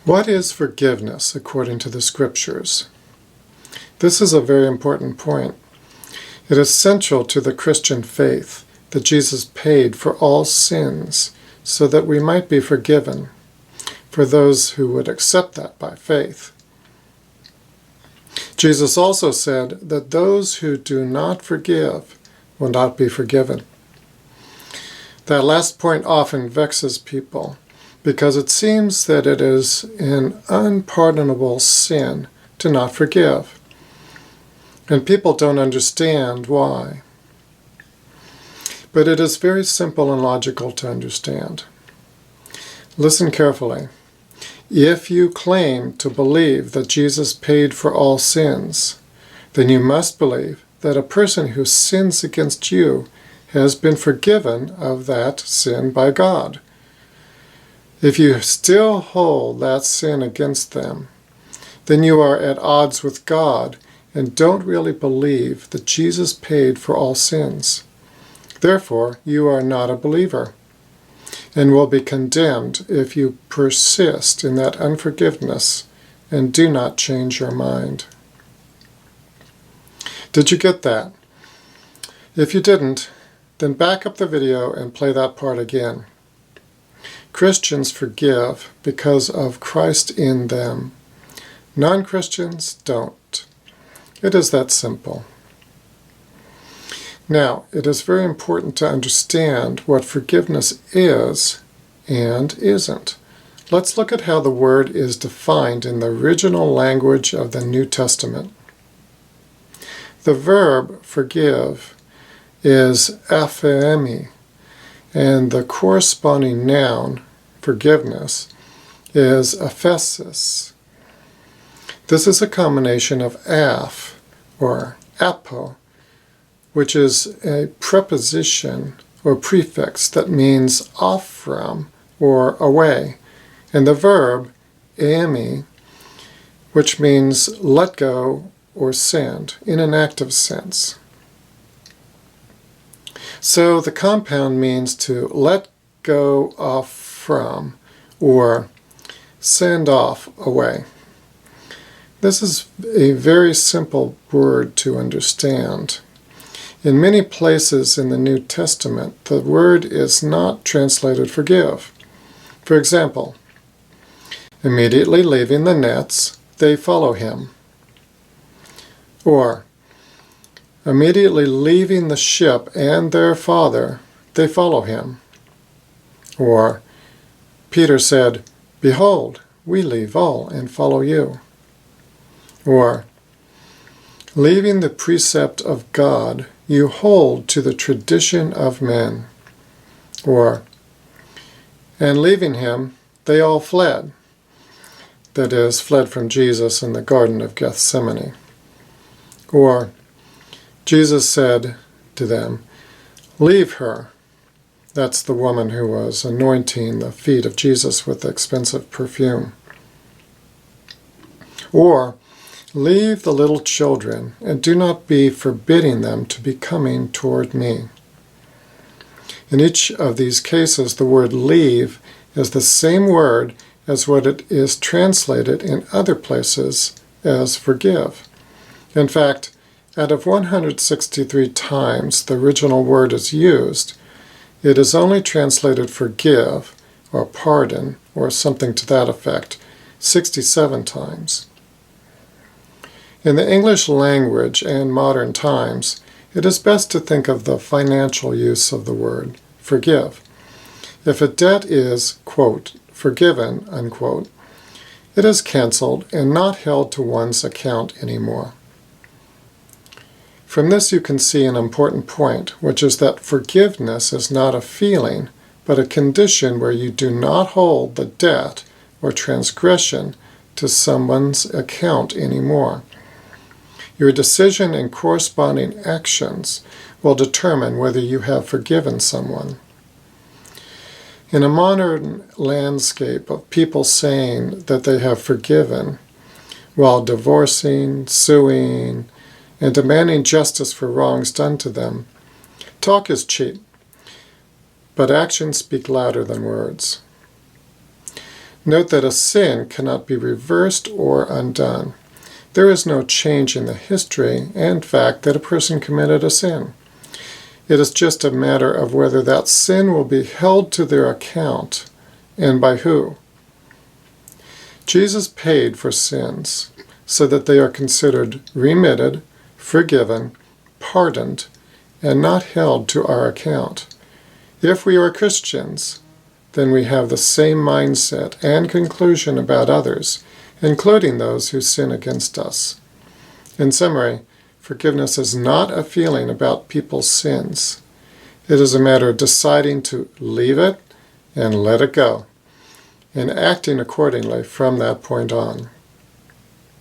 What is forgiveness according to the Scriptures? This is a very important point. It is central to the Christian faith that Jesus paid for all sins so that we might be forgiven, for those who would accept that by faith. Jesus also said that those who do not forgive will not be forgiven. That last point often vexes people, because it seems that it is an unpardonable sin to not forgive. And people don't understand why. But it is very simple and logical to understand. Listen carefully. If you claim to believe that Jesus paid for all sins, then you must believe that a person who sins against you has been forgiven of that sin by God. If you still hold that sin against them, then you are at odds with God and don't really believe that Jesus paid for all sins. Therefore, you are not a believer and will be condemned if you persist in that unforgiveness and do not change your mind. Did you get that? If you didn't, then back up the video and play that part again. Christians forgive because of Christ in them. Non-Christians don't. It is that simple. Now, it is very important to understand what forgiveness is and isn't. Let's look at how the word is defined in the original language of the New Testament. The verb forgive is aphemi, and the corresponding noun, forgiveness, is aphesis. This is a combination of aph, or apo, which is a preposition or prefix that means off from or away, and the verb eimi, which means let go or send in an active sense. So the compound means to let go off from or send off away. This is a very simple word to understand. In many places in the New Testament, the word is not translated forgive. For example, immediately leaving the nets, they follow him. Or, immediately leaving the ship and their father, they follow him. Or, Peter said, "Behold, we leave all and follow you." Or, leaving the precept of God, you hold to the tradition of men. Or, and leaving him, they all fled. That is, fled from Jesus in the Garden of Gethsemane. Or, Jesus said to them, "Leave her." That's the woman who was anointing the feet of Jesus with expensive perfume. Or, leave the little children, and do not be forbidding them to be coming toward me. In each of these cases, the word leave is the same word as what it is translated in other places as forgive. In fact, out of 163 times the original word is used, it is only translated forgive, or pardon, or something to that effect, 67 times. In the English language and modern times, it is best to think of the financial use of the word forgive. If a debt is, quote, forgiven, unquote, it is canceled and not held to one's account anymore. From this you can see an important point, which is that forgiveness is not a feeling, but a condition where you do not hold the debt or transgression to someone's account anymore. Your decision and corresponding actions will determine whether you have forgiven someone. In a modern landscape of people saying that they have forgiven, while divorcing, suing, and demanding justice for wrongs done to them, talk is cheap, but actions speak louder than words. Note that a sin cannot be reversed or undone. There is no change in the history and fact that a person committed a sin. It is just a matter of whether that sin will be held to their account, and by who. Jesus paid for sins so that they are considered remitted, forgiven, pardoned, and not held to our account. If we are Christians, then we have the same mindset and conclusion about others, including those who sin against us. In summary, forgiveness is not a feeling about people's sins. It is a matter of deciding to leave it and let it go, and acting accordingly from that point on.